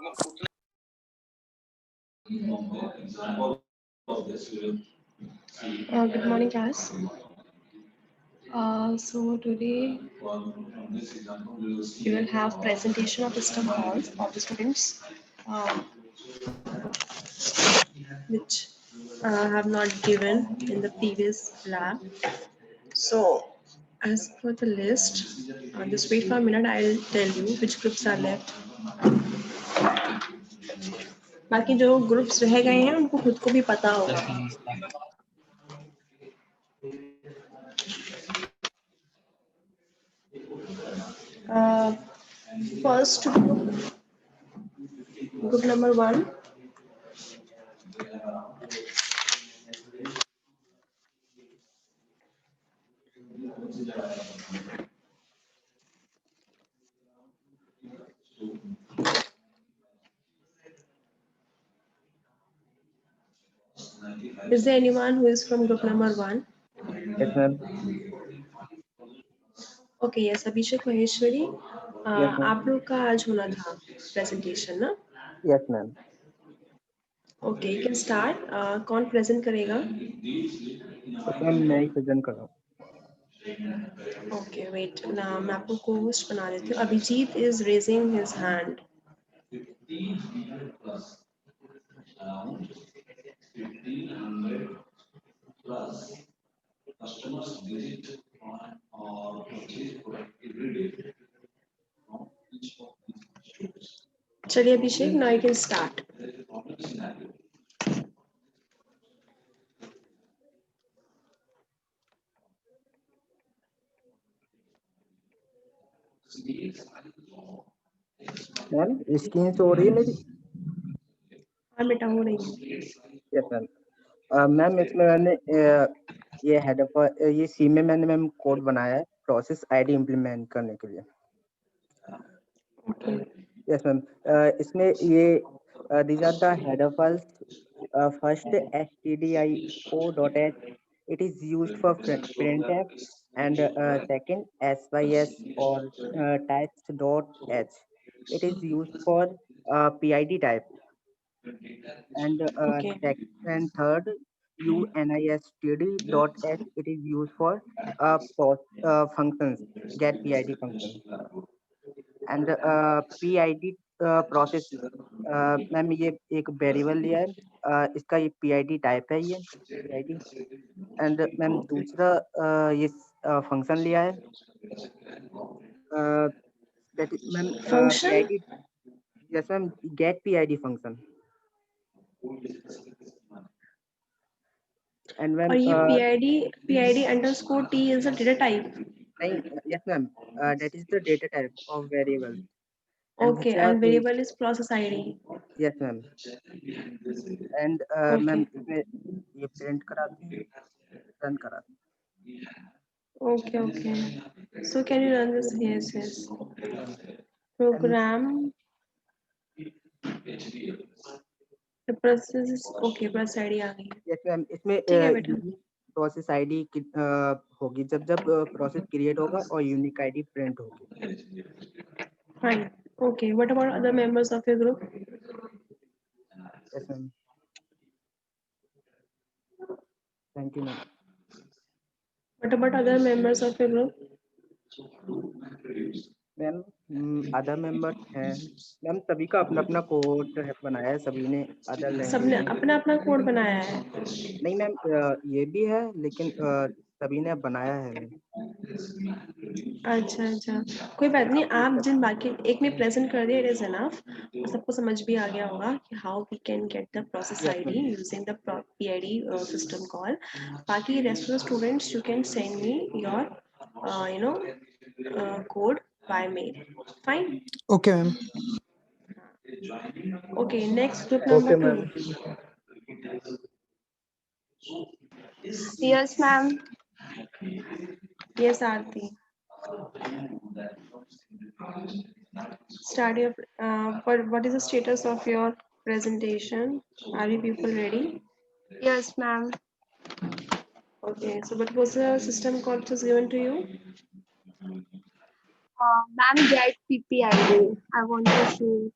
Good morning, class. So today we will have presentation of system calls of the students, which have not given in the previous lab. So as per the list, just wait for a minute. I'll tell you which groups are left. बाकी जो groups रह गए हैं उनको खुद को भी पता होगा. First group number 1. Is there anyone who is from group number 1? Yes, ma'am. Okay, yes, Abhishek Maheshwari, Yes, ma'am. आप लोग का आज होना था presentation ना? Yes, ma'am. Okay, you can start. कौन present करेगा? Yes, ma'am. मैं ही प्रेजेंट कर रहा हूँ. Okay, wait. ना मैं आपको co-host बना देती हूँ. Abhijit is raising his hand. चलिए अभिषेक, now you can start. Ma'am screen show हो रही है मेरी? हाँ बेटा, हो रही है. Yes ma'am. मैम इसमें मैंने ये हेडर ये सी में मैंने मैम कोड बनाया है प्रोसेस आईडी इम्प्लीमेंट करने के लिए. Okay. Yes ma'am. इसमें ये these are the header files. First stdio.h, it is used for printf, and second sys or types.h, it is used for PID type, and Okay. and third unistd.h, it is used for functions, get PID function, and PID process. Ma'am ये एक variable लिया है, इसका ये PID type है, ये PID. And ma'am दूसरा ये फंक्शन लिया है, that is ma'am Function? PID. Yes ma'am, get PID function. And ma'am और ये PID underscore T is a data type. नहीं, yes ma'am, that is the data type of variable. Okay, and variable is process ID. Yes ma'am. And ma'am इसमें ये print कराते हैं, run कराते हैं. Okay. So can you run this? Yes. Program. The process is okay. Process ID आ गई. Yes ma'am. इसमें ठीक है बेटा. प्रोसेस आईडी होगी जब प्रोसेस क्रिएट होगा और यूनिक आईडी प्रिंट होगी. Fine. Okay. What about other members of your group? Yes ma'am. Thank you ma'am. What about other members of your group? Ma'am other members हैं ma'am, सभी का अपना अपना कोड बनाया है, सभी ने अदर लैंग्वेज सबने में. अपना अपना कोड बनाया है. नहीं मैम, ये भी है, लेकिन सभी ने बनाया है मैम. अच्छा. कोई बात नहीं. आप जिन बाकी एक में प्रेजेंट कर दिया, इट इज इनफ. सबको समझ भी आ गया होगा कि how we can get the process Yes, ID ma'am. Using the PID system call. बाकी rest of the students, you can send me your code by mail. Fine. Okay, ma'am. Okay, next group number 2. Yes, ma'am. Yes, Aarti. Start your. What is the status of your presentation? Are you people ready? Yes, ma'am. Okay. So, what was the system call which was given to you? Ma'am, get PPID. I want to show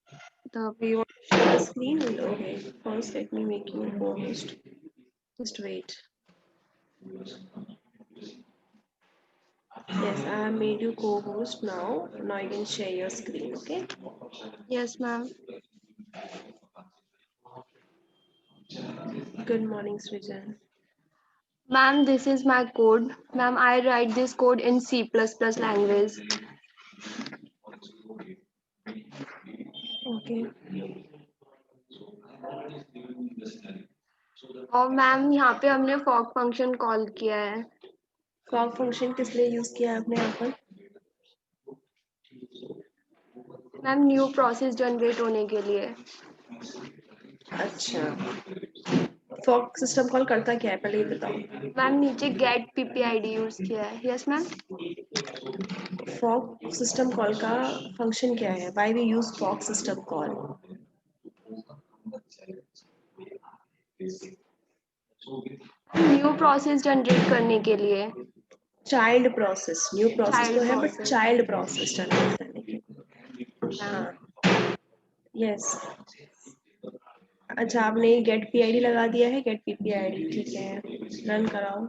तब। Do you want to share the screen? Okay. First, let me make you a co-host. Just wait. Yes, I have made you co-host now. Now you can share your screen. Okay. Yes, ma'am. Good morning, Srijan. Ma'am, this is my code. Ma'am, I write this code in C++ language. Okay. और ma'am यहाँ पे हमने Fock function call किया है। Fog function किस लिए use किया है आपने यहाँ पर? मैम न्यू प्रोसेस जनरेट होने के लिए। अच्छा, फॉग सिस्टम कॉल करता क्या है पहले ये बताओ। मैम नीचे गेट पीपीआईडी यूज किया है। Yes ma'am. Fork system call का फंक्शन क्या है? Why we use fork system call? New process generate करने के लिए। Child process, new process Child तो है but process. Child process generate करने के लिए। हाँ, यस। अच्छा, आपने गेट पीआईडी लगा दिया है, गेट पीपीआईडी, ठीक है, रन कराओ।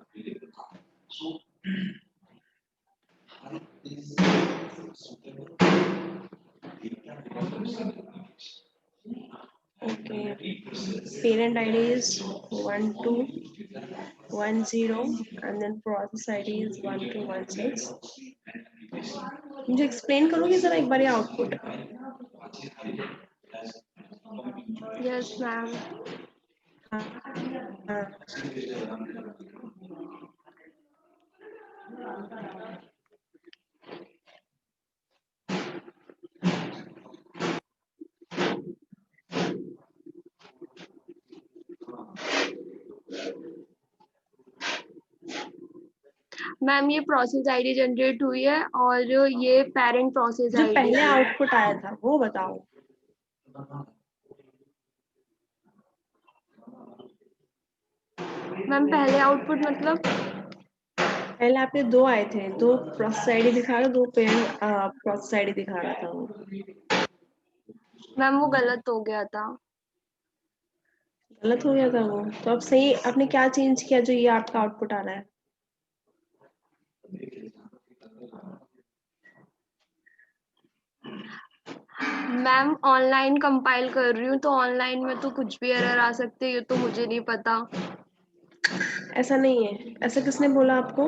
Okay, parent ID is 1210 and then process ID is 1216. मुझे एक्सप्लेन करोगे जरा एक बार ये आउटपुट? Yes ma'am. हाँ, मैम ये प्रोसेस आईडी जनरेट हुई है और ये पेरेंट प्रोसेस जो आईडी पहले है। आउटपुट आया था वो बताओ। मैम पहले आउटपुट मतलब? पहले आपके दो आए थे, दो प्रोसेस आईडी दिखा रहा, दो पेरेंट प्रोसेस आईडी दिखा रहा था वो। मैम वो गलत हो गया था। गलत हो गया था वो, तो अब सही आपने क्या चेंज किया जो ये आपका आउटपुट आ रहा है? मैम ऑनलाइन कंपाइल कर रही हूँ तो ऑनलाइन में तो कुछ भी एरर आ सकते हैं, ये तो मुझे नहीं पता। ऐसा नहीं है, ऐसा किसने बोला आपको?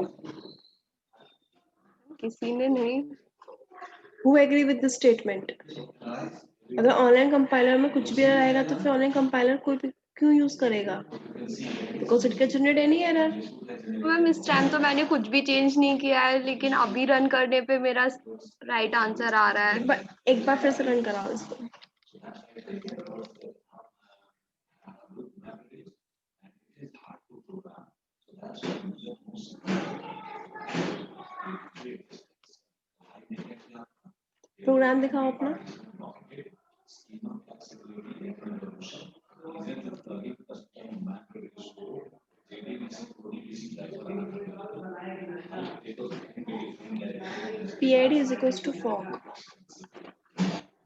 किसी ने नहीं। Who agree with this statement? अगर ऑनलाइन कंपाइलर में कुछ भी एरर आएगा तो फिर ऑनलाइन कंपाइलर कोई भी क्यों यूज करेगा? Because it can generate any error. Ma'am इस टाइम तो मैंने कुछ भी चेंज नहीं किया है, लेकिन अभी रन करने पे मेरा राइट आंसर आ रहा है। एक बार फिर से रन कराओ इसको। प्रोग्राम दिखाओ अपना। PID is equals to fork.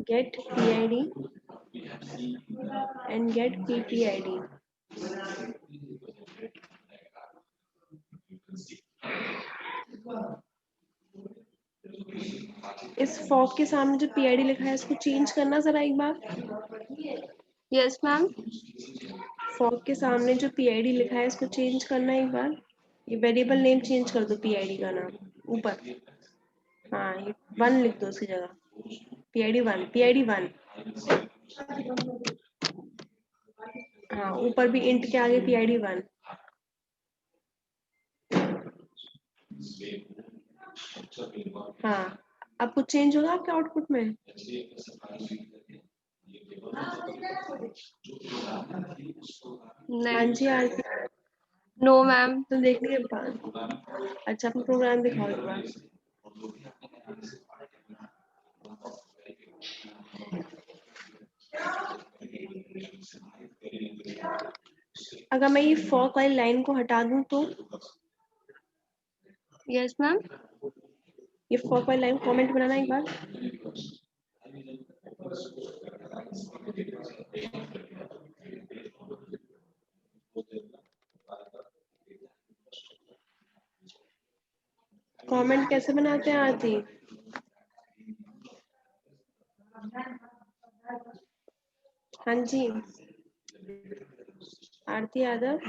Get PID and get PPID. इस फॉक के सामने जो PID लिखा है इसको चेंज करना जरा एक बार। Yes ma'am. फॉक के सामने जो PID लिखा है इसको चेंज करना एक बार। ये वेरिएबल नेम चेंज कर दो PID का नाम ऊपर। हाँ, ये 1 लिख दो उसकी जगह। PID 1, PID 1। हाँ, ऊपर भी इंट के आगे PID 1। हाँ, अब कुछ चेंज होगा आपके आउटपुट में? हाँ नहीं। जी आरती, नो मैम। तो देखने के बाद। अच्छा, अपना प्रोग्राम दिखाओ एक बार। अगर मैं ये फॉक वाली लाइन को हटा दूं तो? Yes ma'am. ये फॉक वाली लाइन कमेंट बनाना एक बार। कमेंट कैसे बनाते हैं आरती? हाँ जी, आरती यादव।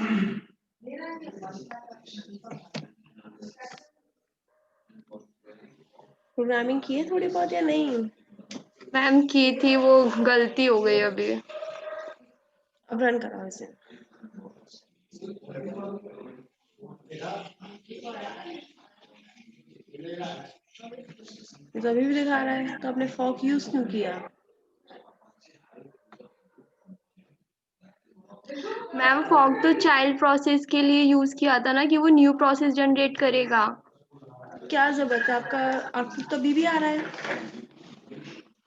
प्रोग्रामिंग की है थोड़ी बहुत या नहीं? मैम की थी, वो गलती हो गई अभी। अब रन कराओ इसे। तो अभी भी दिखा रहा है, तो आपने फॉक यूज क्यों किया? मैम फॉग तो चाइल्ड प्रोसेस के लिए यूज किया था ना, कि वो न्यू प्रोसेस जनरेट करेगा। क्या जरूरत है आपका? आपको तो अभी भी आ रहा है।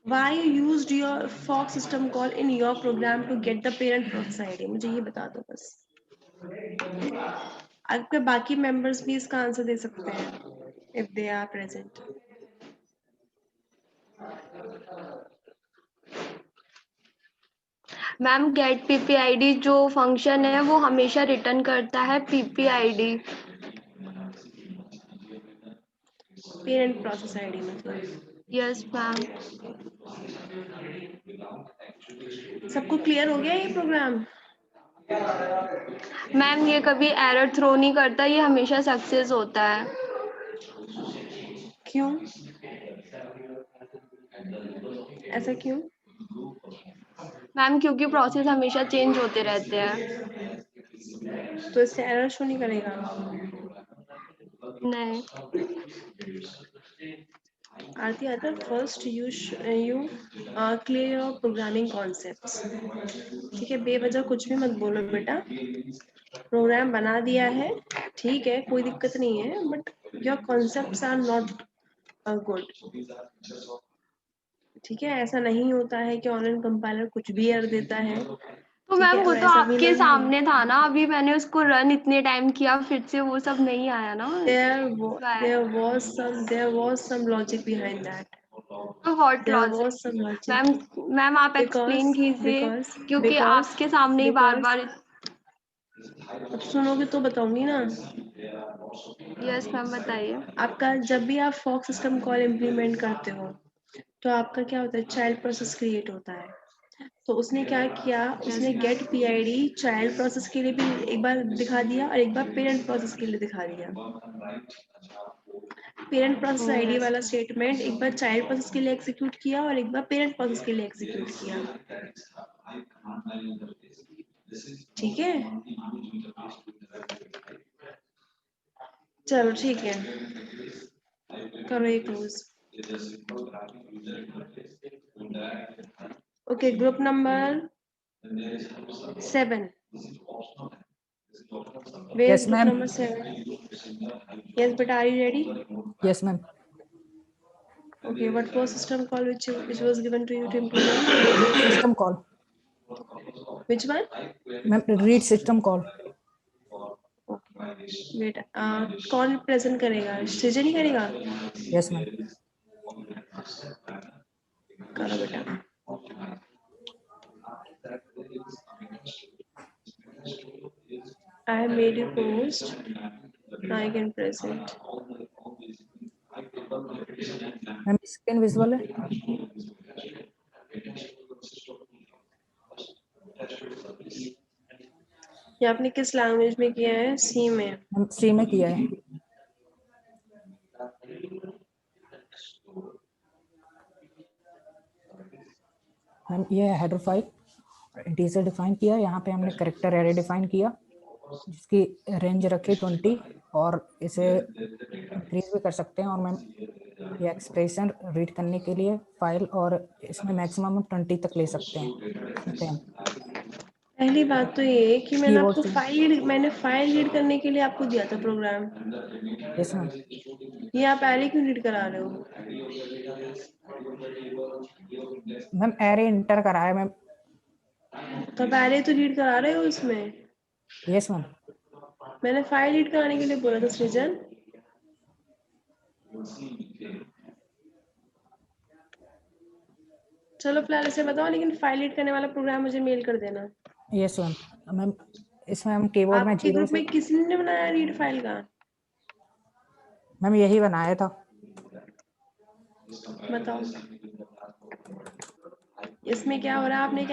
Why you used your fork system call in your program to get the parent process ID? मुझे ये बता दो बस। आपके बाकी मेंबर्स भी इसका आंसर दे सकते हैं if they are present. Ma'am get PPID जो फंक्शन है वो हमेशा रिटर्न करता है पीपीआईडी। Parent process ID मतलब। Yes ma'am. सबको क्लियर हो गया ये प्रोग्राम? मैम ये कभी एरर थ्रो नहीं करता, ये हमेशा सक्सेस होता है। क्यों? ऐसा क्यों? मैम क्योंकि प्रोसेस हमेशा चेंज होते रहते हैं। तो इससे एरर शो नहीं करेगा? नहीं। आरती आता first you clear your programming concepts. ठीक है, बेवजह कुछ भी मत बोलो बेटा। प्रोग्राम बना दिया है, ठीक है, कोई दिक्कत नहीं है, but your concepts are not good. ठीक है, ऐसा नहीं होता है कि ऑनलाइन कंपाइलर कुछ भी एरर देता है। तो ठीक मैम है, वो और तो ऐसा भी आपके नहीं सामने था ना, अभी मैंने उसको रन इतने टाइम किया, फिर से वो सब नहीं आया ना। there was some logic behind that. What There logic? was some logic ma'am ma'am आप because एक्सप्लेन कीजिए, क्योंकि because आपके सामने ही बार because बार। अब सुनोगे तो बताऊंगी ना। यस मैम बताइए। आपका जब भी आप फॉक सिस्टम कॉल इम्प्लीमेंट करते हो तो आपका क्या होता है, चाइल्ड प्रोसेस क्रिएट होता है। तो उसने क्या किया, उसने गेट पीआईडी चाइल्ड प्रोसेस के लिए भी एक बार दिखा दिया और एक बार पेरेंट प्रोसेस के लिए दिखा दिया। पेरेंट प्रोसेस आईडी वाला स्टेटमेंट एक बार चाइल्ड प्रोसेस के लिए एग्जीक्यूट किया और एक बार पेरेंट प्रोसेस के लिए एग्जीक्यूट किया। ठीक है, चलो ठीक है, करो ये close. Okay, group number 7। Where is Yes, group ma'am. number 7? Yes, but are you ready? Yes, ma'am. Okay, what was system call which was given to you to implement? System call. Which one? Ma'am, read system call. Okay. Wait, कौन present करेगा? सृजन ही करेगा? Yes, ma'am. करो बेटा। I have made you post. Now I can present. Ma'am, screen visual है? ये आपने किस लैंग्वेज में किया है? सी में? Ma'am, C में किया है। मैम ये हेडर फाइल इंटीजर डिफाइन किया, यहाँ पे हमने कैरेक्टर एरे डिफाइन किया जिसकी रेंज रखी 20 और इसे इंक्रीज भी कर सकते हैं। और मैम ये एक्सप्रेशन रीड करने के लिए फाइल और इसमें मैक्सिमम 20 तक ले सकते हैं। पहली बात तो ये है कि कीवर्ड से। मैंने फाइल रीड करने के लिए आपको दिया था प्रोग्राम। Yes ma'am. ये आप एरे क्यों रीड करा रहे हो? मैम एरे इंटर करा है मैम। तो आप एरे तो रीड करा रहे हो इसमें। Yes ma'am. मैंने फाइल रीड कराने के लिए बोला था सृजन। चलो फिलहाल इसे बताओ, लेकिन फाइल रीड करने वाला प्रोग्राम मुझे मेल कर देना। Yes ma'am. मैम इसमें हम कीबोर्ड में आपके 0 ग्रुप से में किसने बनाया रीड फाइल का? मैम यही बनाया था। बताओ इसमें क्या हो रहा है। आपने एक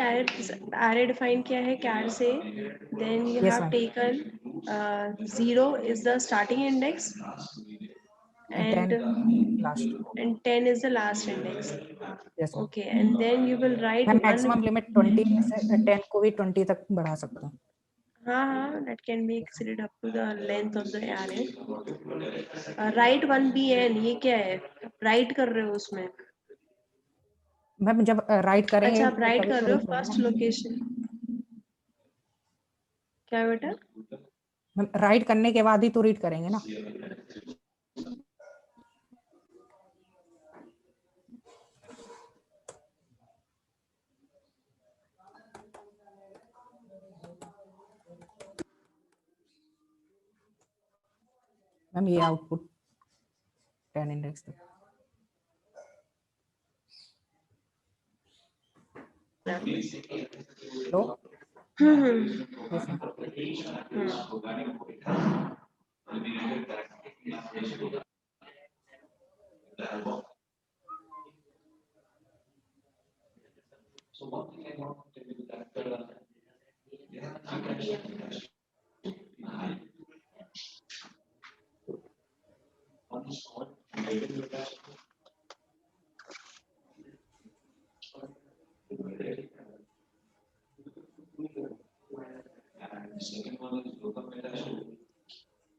array डिफाइन किया है char से, then you Yes, have ma'am. taken 0 is the starting index and 10 last. 10 is the last index. Yes ma'am. Okay, and then you will write ma'am one. Maximum limit 20 में से 10 को भी 20 तक बढ़ा सकते हैं। हाँ, that can be exceeded up to the length of the array. Write 1bn, ये क्या है? Write कर रहे हो उसमें? मैम जब राइट करेंगे अच्छा, आप write तभी कर तो रहे हो read करेंगे first ना। location. क्या बेटा? मैम राइट करने के बाद ही तो रीड करेंगे ना। मैम ये आउटपुट 10 इंडेक्स तक। Hello. Yes ma'am.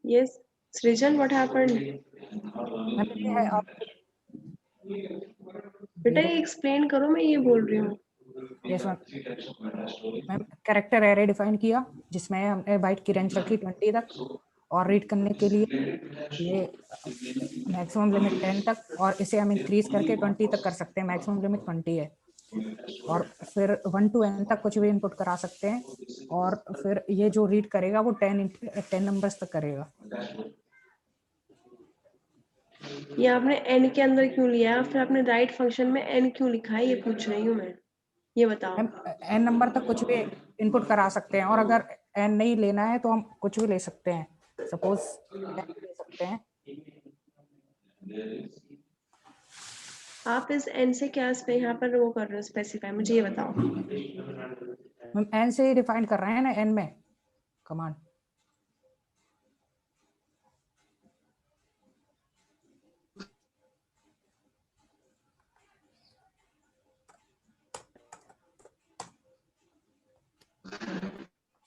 Yes, Srijan, what happened? Ma'am ये है आउटपुट। बेटा ये एक्सप्लेन करो, मैं ये बोल रही हूँ। Yes ma'am. Ma'am character array define किया जिसमें हमने बाइट की रेंज रखी 20 तक और रीड करने के लिए ये मैक्सिमम लिमिट 10 तक, और इसे हम इंक्रीज करके 20 तक कर सकते हैं। मैक्सिमम लिमिट 20 है और फिर 1 to n तक कुछ भी इनपुट करा सकते हैं और फिर ये जो रीड करेगा वो 10 नंबर्स तक करेगा। ये आपने n के अंदर क्यों लिया, फिर आपने राइट फंक्शन में n क्यों लिखा है, ये पूछ रही हूँ मैं, ये बताओ। हम n नंबर तक कुछ भी इनपुट करा सकते हैं और अगर n नहीं लेना है तो हम कुछ भी ले सकते हैं। सपोज 10 ले सकते हैं। आप इस n से क्या यहाँ पर वो कर रहे हो स्पेसिफाई, मुझे ये बताओ। हम n से ही डिफाइन कर रहे हैं ना n में कमांड।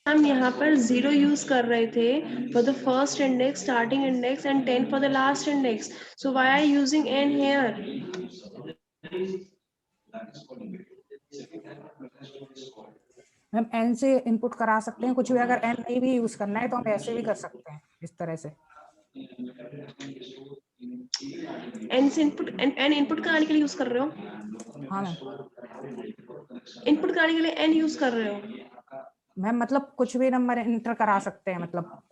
हम यहाँ पर 0 यूज कर रहे थे for the first index, starting index and 10 for the last index, so why are using n here? हम n से इनपुट करा सकते हैं कुछ भी। अगर n नहीं भी यूज करना है तो हम ऐसे भी कर सकते हैं इस तरह से। n से इनपुट कराने के लिए यूज कर रहे हो? हाँ मैम। इनपुट कराने के लिए n यूज कर रहे हो? मैम मतलब कुछ भी नंबर एंटर करा सकते हैं, मतलब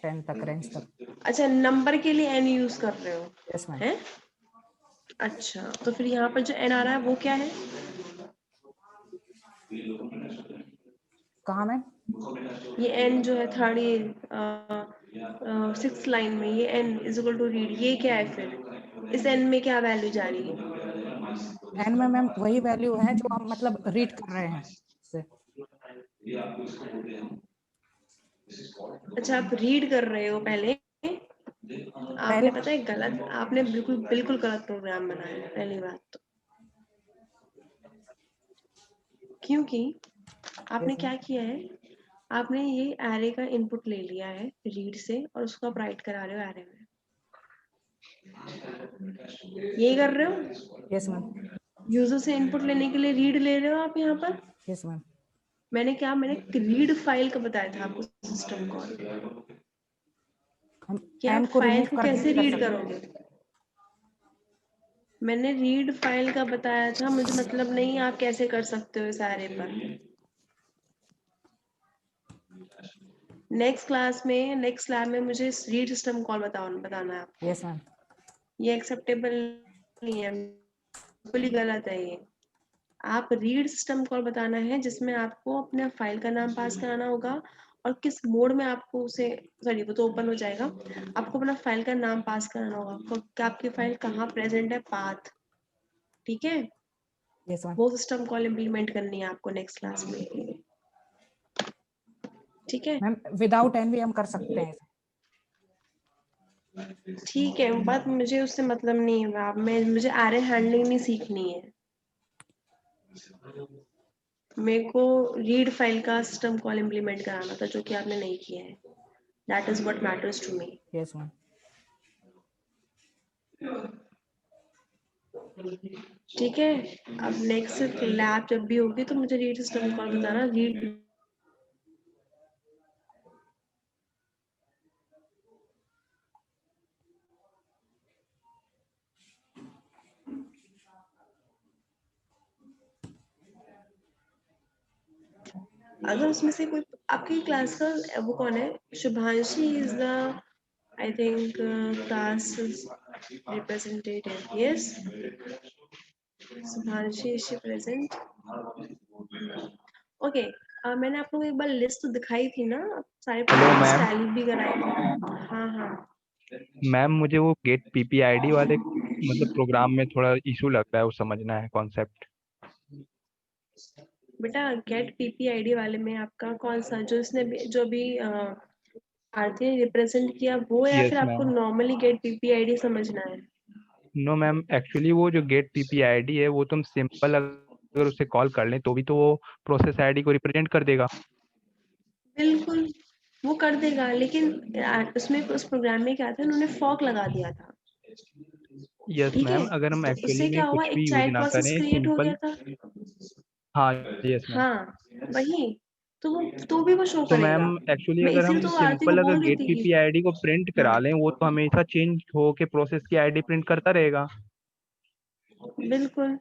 10 तक रेंज तक। अच्छा, नंबर के लिए n यूज कर रहे हो? Yes ma'am. हैं? अच्छा, तो फिर यहाँ पर जो n आ रहा है वो क्या है? कहाँ मैम? ये n जो है थर्ड 6th लाइन में, ये n is equal to read, ये क्या है फिर? इस n में क्या वैल्यू जा रही है? n में मैम वही वैल्यू है जो हम मतलब रीड कर रहे हैं इससे। अच्छा, आप रीड कर रहे हो पहले। आपने पता है गलत, आपने बिल्कुल गलत प्रोग्राम बनाया है, पहली बात तो। क्योंकि आपने क्या किया है, आपने ये एरे का इनपुट ले लिया है रीड से और उसको आप राइट करा रहे हो एरे में, यही कर रहे हो? Yes ma'am. यूजर से इनपुट लेने के लिए रीड ले रहे हो आप यहाँ पर। Yes ma'am. मैंने रीड फाइल का बताया था आपको सिस्टम कॉल, हम कि आप n को फाइल रिमूव को करके कैसे भी कर रीड सकते हैं। करोगे। मैंने रीड फाइल का बताया था, मुझे मतलब नहीं आप कैसे कर सकते हो इस एरे पर। नेक्स्ट लैब में मुझे रीड सिस्टम कॉल बताना है आपको। Yes ma'am. ये एक्सेप्टेबल नहीं है, बिल्कुल ही गलत है ये। आप रीड सिस्टम कॉल बताना है जिसमें आपको अपने फाइल का नाम पास कराना होगा और किस मोड में आपको उसे, सॉरी वो तो ओपन हो जाएगा, आपको अपना फाइल का नाम पास कराना होगा कि आपकी फाइल कहाँ प्रेजेंट है, पाथ, ठीक है। Yes ma'am. वो सिस्टम कॉल इम्प्लीमेंट करनी है आपको नेक्स्ट क्लास में, ठीक है। मैम विदाउट एनवी हम कर सकते हैं इसे? ठीक है, बात मुझे उससे मतलब नहीं है, आप मैं मुझे एरर हैंडलिंग नहीं सीखनी है, मेरे को रीड फाइल का सिस्टम कॉल इम्प्लीमेंट कराना था जो कि आपने नहीं किया है। That is what matters to me. Yes ma'am. ठीक है, अब नेक्स्ट लैब जब भी होगी तो मुझे रीड सिस्टम कॉल बताना। रीड अगर उसमें से कोई आपकी क्लास का वो कौन है, Shubhanshi is the I think class representative, yes Shubhanshi is present, okay. मैंने आप लोगों को एक बार लिस्ट दिखाई थी ना, सारे हेलो प्रोग्राम्स मैम। टैली भी कराए थे। हाँ हाँ मैम मुझे वो गेट पीपीआईडी वाले मतलब प्रोग्राम में थोड़ा इशू लगता है, वो समझना है कॉन्सेप्ट। बेटा, गेट पीपीआईडी वाले में आपका कौन सा, जो इसने जो भी आरती रिप्रेजेंट किया वो, या यस फिर आपको मैम। नॉर्मली गेट पीपीआईडी समझना है? नो मैम, एक्चुअली वो जो गेट पीपीआईडी है वो तुम सिंपल अगर उसे कॉल कर लें तो भी तो वो प्रोसेस आईडी को रिप्रेजेंट कर देगा। बिल्कुल, वो कर देगा, लेकिन उसमें उस प्रोग्राम में क्या था, उन्होंने फॉक लगा दिया था, यस ठीक है। मैम, अगर हम तो एक्चुअली उससे में क्या हुआ, कुछ एक भी यूज चाइल्ड ना प्रोसेस करें, क्रिएट हो सिंपल। गया था। हाँ यस मैम। हाँ वही, तो वो तो भी वो शो तो करेगा। मैम एक्चुअली मैं अगर इसीलिए हम तो आरती को सिंपल अगर बोल रही गेट थी कि पीपीआईडी को प्रिंट हाँ करा लें वो तो हमेशा चेंज होके प्रोसेस की आईडी प्रिंट करता रहेगा। बिल्कुल,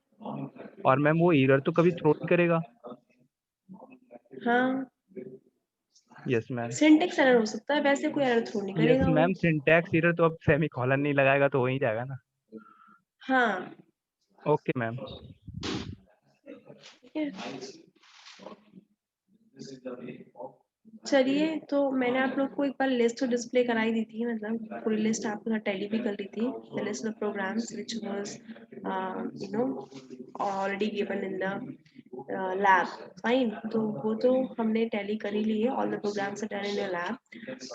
और मैम वो एरर तो कभी थ्रो नहीं करेगा। हाँ यस मैम। सिंटेक्स एरर हो सकता है, वैसे कोई एरर थ्रो नहीं यस करेगा वो। मैम, सिंटैक्स एरर तो अब सेमी कॉलन नहीं लगाएगा तो हो ही जाएगा ना। हाँ ओके मैम। ठीक है, चलिए। तो मैंने आप लोग को एक बार लिस्ट डिस्प्ले कराई दी थी, मतलब पूरी लिस्ट आपके साथ टैली भी कर दी थी, the list of programs which was you know already given in the lab, fine. तो वो तो हमने टैली कर ही ली है, all the programs are done in your lab.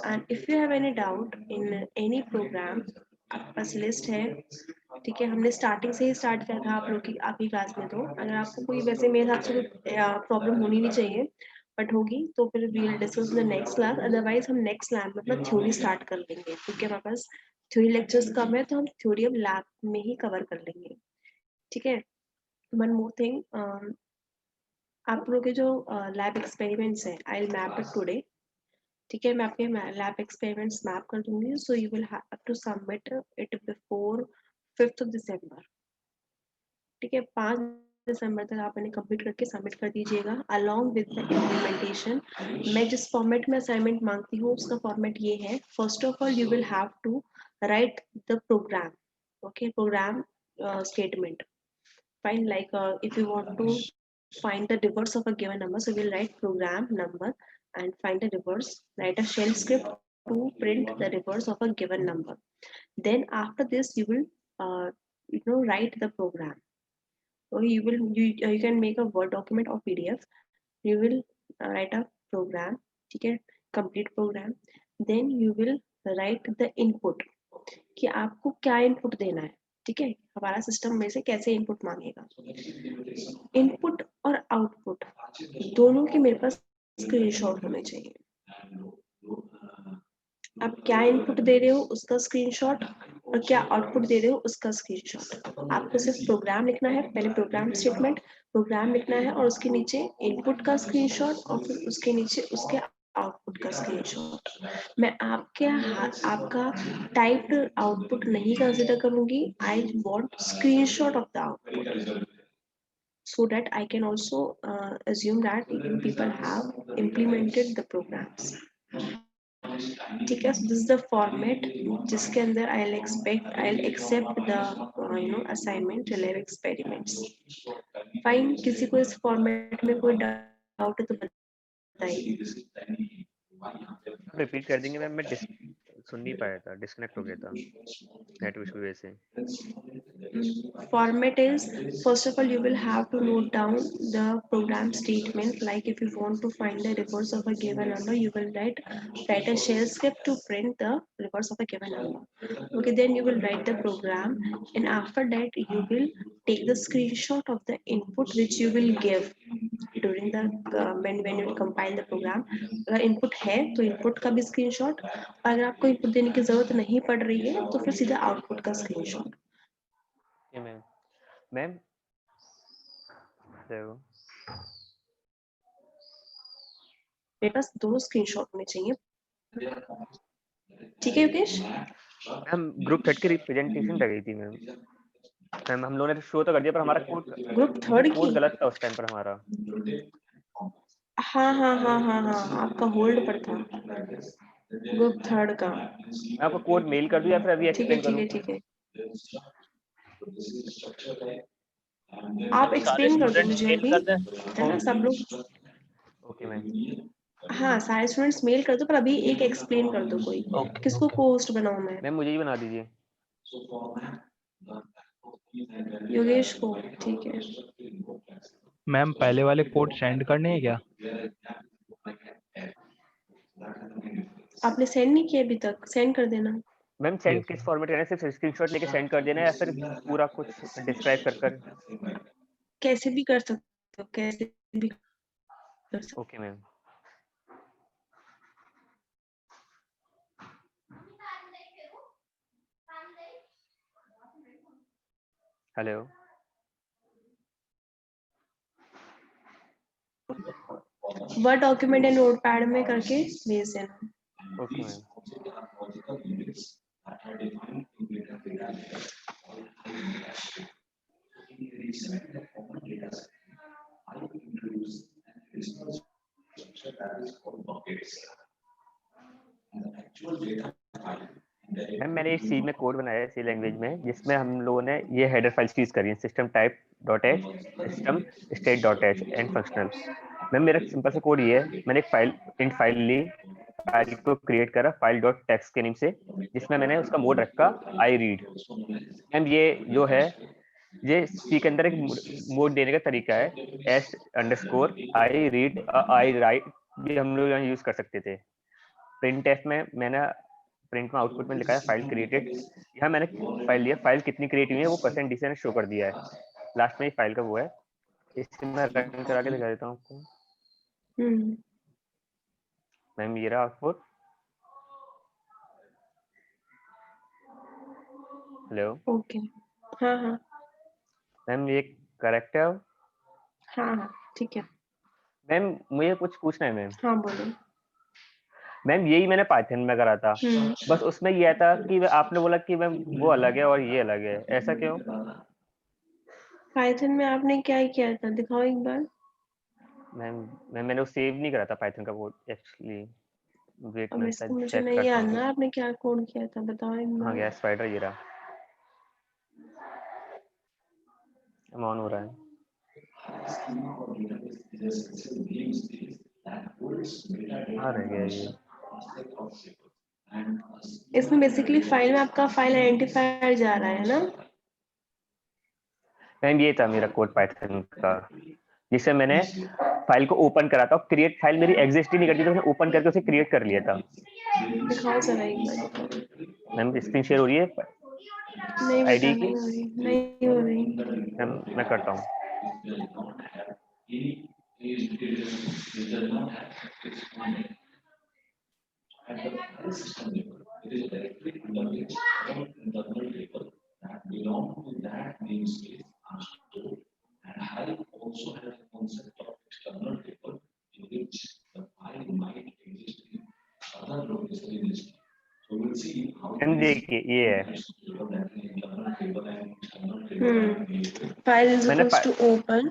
And if you have any doubt in any program, आपके पास लिस्ट है, ठीक है। हमने स्टार्टिंग से ही स्टार्ट किया था आप लोग की आपकी क्लास में, तो अगर आपको कोई, वैसे मेरे हिसाब से कोई प्रॉब्लम होनी नहीं चाहिए, बट होगी तो फिर we will discuss in the next class. Otherwise हम नेक्स्ट लैब में अपना थ्योरी स्टार्ट कर लेंगे, क्योंकि हमारे पास थ्योरी लेक्चर्स कम है, तो हम थ्योरी अब लैब में ही कवर कर लेंगे, ठीक है। वन मोर थिंग, आप लोग के जो लैब एक्सपेरिमेंट्स है, I will map it today, ठीक है। मैं आपके लैब एक्सपेरिमेंट्स मैप कर दूंगी, so you will have to submit it before 5th of December, ठीक है। 5 दिसंबर तक आप इन्हें कंप्लीट करके सबमिट कर दीजिएगा अलॉन्ग विद द इम्प्लीमेंटेशन। मैं जिस फॉर्मेट में असाइनमेंट मांगती हूँ उसका फॉर्मेट ये है। First of all you will have to write the program, okay, program statement, fine, like if you want to find the reverse of a given number, so we'll write program number and find the reverse, write a shell script to print the reverse of a given number. Then after this you will write the program, or you can make a word document or PDF. You will write a program, ठीक है, complete program. Then you will write the input, कि आपको क्या input देना है, ठीक है। हमारा सिस्टम में से कैसे इनपुट मांगेगा। इनपुट और आउटपुट दोनों के मेरे पास स्क्रीनशॉट होने चाहिए। आप क्या इनपुट दे रहे हो उसका स्क्रीनशॉट, और क्या आउटपुट दे रहे हो उसका स्क्रीनशॉट। आपको सिर्फ प्रोग्राम लिखना है, पहले प्रोग्राम स्टेटमेंट, प्रोग्राम लिखना है, और उसके नीचे इनपुट का स्क्रीनशॉट, और फिर उसके नीचे उसके आउटपुट का स्क्रीनशॉट। मैं आपका टाइप्ड आउटपुट नहीं कंसिडर करूंगी, I want screenshot of the output, so that I can also assume that you people have implemented the programs, ठीक है। दिस इज द फॉर्मेट जिसके अंदर I'll accept the assignment, lab experiments, fine, किसी को इस format में कोई doubt है तो बताइए। रिपीट कर देंगे मैम, मैं सुन नहीं पाया था, डिस्कनेक्ट हो गया था नेटवर्क की वजह से। Format is, first of all, you will have to note down the program statement. Like if you want to find the reverse of a given number, you will write a shell script to print the reverse of a given number. Okay, then you will write the program, and after that you will take the screenshot of the input which you will give during the when you compile the program. अगर input है तो input का भी screenshot, अगर आपको input देने की जरूरत नहीं पड़ रही है तो फिर सीधा output का screenshot. मैम मैम हेलो, मेरे पास दोनों स्क्रीनशॉट होने चाहिए, ठीक है योगेश? मैम ग्रुप थर्ड की रिप्रेजेंटेशन लगी थी मैम। मैम हम लोगों ने शो तो कर दिया पर हमारा कोड, ग्रुप थर्ड की? कोड गलत था उस टाइम पर हमारा। हाँ हाँ हाँ हाँ हाँ, आपका होल्ड पर था ग्रुप थर्ड का। मैं आपको कोड मेल कर दूं या फिर अभी ठीक है एक्सप्लेन ठीक है करूं? ठीक है, आप एक्सप्लेन कर दो मुझे अभी, है ना सब लोग? Okay ma'am. हाँ सारे स्टूडेंट्स मेल कर दो, पर अभी एक एक्सप्लेन कर दो कोई। किसको पोस्ट बनाऊं मैं? मैम मुझे ही बना दीजिए। योगेश को, ठीक है। मैम पहले वाले कोड सेंड करने हैं क्या? आपने सेंड नहीं किया अभी तक, सेंड कर देना। मैम सेंड किस फॉर्मेट करना है, सिर्फ स्क्रीनशॉट लेके सेंड कर देना है या फिर पूरा कुछ डिस्क्राइब कर कर? कैसे भी कर सकते हो, कैसे भी कर सकते हो। Okay ma'am. Hello, word document या नोटपैड में करके भेज देना। Okay ma'am. मैम मैंने इस सी में कोड बनाया है, सी लैंग्वेज में, जिसमें हम लोगों ने ये हेडर फाइल्स यूज करी है, system type dot H, system state dot H and functional. Ma'am मेरा सिंपल सा कोड ये है, मैंने एक फाइल इंट फाइल ली, फाइल को क्रिएट करा फाइल डॉट टेक्स्ट के नेम से, जिसमें मैंने उसका मोड रखा आई रीड। मैम ये जो है ये सी के अंदर एक मोड देने का तरीका है, S underscore I read I right, भी हम लोग यहाँ यूज कर सकते थे। प्रिंट एफ में मैंने प्रिंट में आउटपुट में लिखा है फाइल क्रिएटेड, यहाँ मैंने फाइल लिया, फाइल कितनी क्रिएट हुई है वो %d से शो कर दिया है, लास्ट में फाइल का वो है। इसे मैं रन करा के दिखा देता हूँ आपको। मैम ये रहा आउटपुट। हेलो, ओके, हाँ हाँ मैम ये करेक्ट है? हाँ हाँ ठीक है। मैम मुझे कुछ पूछना है मैम। हाँ बोलो। मैम यही मैंने पाइथन में करा था, बस उसमें यह था कि आपने बोला कि मैम वो अलग है और ये अलग है, ऐसा क्यों? पाइथन में आपने क्या किया था, दिखाओ एक बार। मैम मैंने वो सेव नहीं करा था पाइथन का कोड एक्चुअली। वेट अब मैं इसको शायद मुझे चेक नहीं करता याद हूँ। ना आपने क्या कोड किया था, बताओ एक हाँ बार। गया स्पाइडर, ये रहा ऑन हो रहा है। हाँ रह गया ये। इसमें बेसिकली फाइल में आपका फाइल आइडेंटिफायर जा रहा है ना? मैम ये था मेरा कोड पाइथन का, जिससे मैंने फाइल को ओपन करा था। क्रिएट फाइल मेरी एग्जिस्ट ही नहीं करती, तो मैंने ओपन करके उसे क्रिएट कर लिया था। दिखाओ जरा एक बार। मैम स्क्रीन शेयर हो रही है नहीं बेटा, आईडी की? नहीं हो रही, नहीं हो रही। मैम मैं करता हूँ। देखिए ये है, फाइल इज मैंने equals to open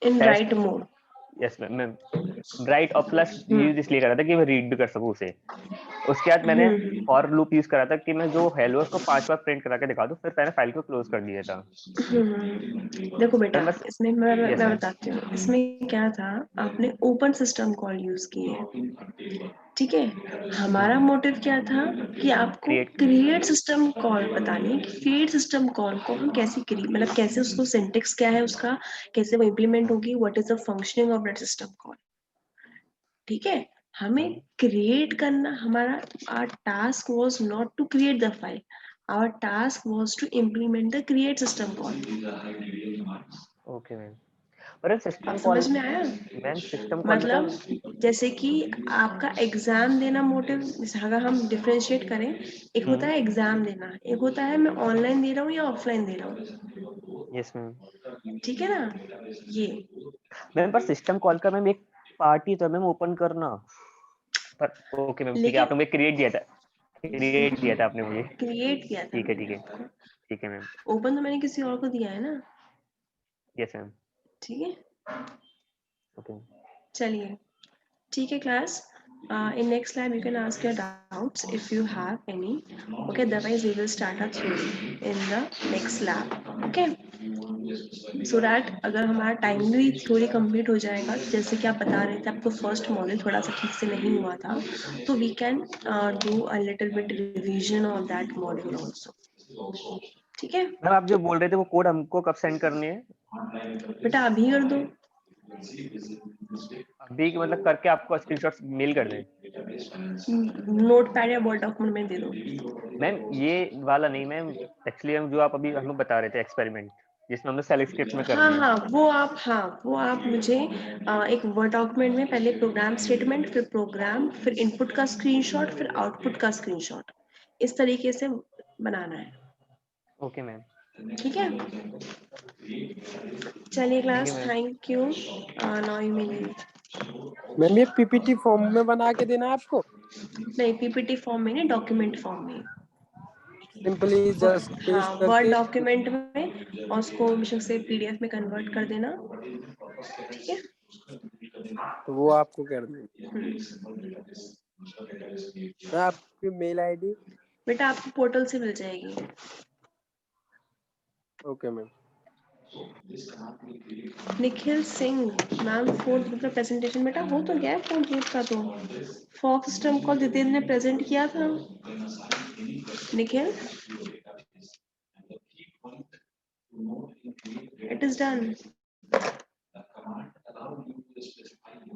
in write mode. Yes ma'am, write और प्लस यूज इसलिए करा था कि मैं रीड भी कर सकूं उसे। उसके बाद मैंने हम्म। फॉर लूप यूज करा था कि मैं जो हेलो उसको 5 बार प्रिंट करा के दिखा दूं, फिर मैंने फाइल को क्लोज कर दिया था। देखो बेटा, बस इसमें मैं Yes, मैं ma'am. बताती हूँ इसमें क्या था। आपने ओपन सिस्टम कॉल यूज किए, ठीक है। हमारा मोटिव क्या था कि आपको Create. क्रिएट सिस्टम कॉल बतानी है कि क्रिएट सिस्टम कॉल को हम कैसे मतलब कैसे उसको सिंटेक्स क्या है उसका, कैसे वो इम्प्लीमेंट होगी, what is the functioning of that system call, ठीक है। हमें क्रिएट करना, हमारा our task was not to create the file, our task was to implement the create system call। Okay ma'am. पर अब सिस्टम कॉल समझ में आया? मैम, सिस्टम कॉल में तो मतलब जैसे कि आपका एग्जाम देना मोटिव, अगर हम डिफरेंशिएट करें, एक होता है एग्जाम देना, एक होता है मैं ऑनलाइन दे रहा हूँ या ऑफलाइन दे रहा हूँ, यस मैम। ठीक है ना। ये मैम पर सिस्टम कॉल का मैम एक पार्ट ही था मैम ओपन करना। पर ओके मैम, ठीक है, लेकिन आपने मुझे क्रिएट दिया था आपने मुझे। क्रिएट किया था ठीक है मैंने ठीक है आपको, ठीक है मैम। ओपन तो मैंने किसी और को दिया है ना, यस मैम। ठीक है। ओके चलिए, ठीक है class. In next lab you can ask your doubts if you have any, okay, otherwise we will start our theory in the next lab, okay, so that अगर हमारा टाइमली थ्योरी कंप्लीट हो जाएगा, जैसे कि आप बता रहे थे आपको फर्स्ट मॉड्यूल थोड़ा सा ठीक से नहीं हुआ था, तो we can do a little bit revision of that module also, ठीक है। मैम, आप जो बोल रहे थे वो कोड हमको कब सेंड करनी है? बेटा अभी कर दो, अभी मतलब करके आपको स्क्रीनशॉट मेल कर दें? नोट पैड या वर्ड डॉक्यूमेंट में दे दो। मैम ये वाला नहीं मैम, एक्चुअली हम जो आप अभी हमें बता रहे थे एक्सपेरिमेंट जिसमें हमने सेल स्क्रिप्ट में हाँ करनी है। हाँ वो आप मुझे एक वर्ड डॉक्यूमेंट में पहले प्रोग्राम स्टेटमेंट, फिर प्रोग्राम, फिर इनपुट का स्क्रीनशॉट, फिर आउटपुट का स्क्रीनशॉट, इस तरीके से बनाना है, ओके मैम। ठीक है। चलिए class, ma'am. Thank you, now you may leave. Ma'am ये पीपीटी फॉर्म में बना के देना है आपको? नहीं, पीपीटी फॉर्म में नहीं, डॉक्यूमेंट फॉर्म में। सिंपली जस्ट हाँ, पेस्ट वर्ड करके। डॉक्यूमेंट में, और उसको मिशन से पीडीएफ में कन्वर्ट कर देना, ठीक है। तो वो आपको कर देंगे। मैं आपकी मेल आईडी। बेटा आपको पोर्टल से मिल जाएगी। Okay ma'am. Nikhil Singh ma'am, fourth group का प्रेजेंटेशन बेटा हो तो गया है फोर्थ ग्रुप का, तो फॉक्स सिस्टम कॉल जितेंद्र ने प्रेजेंट किया था। Nikhil, it is done.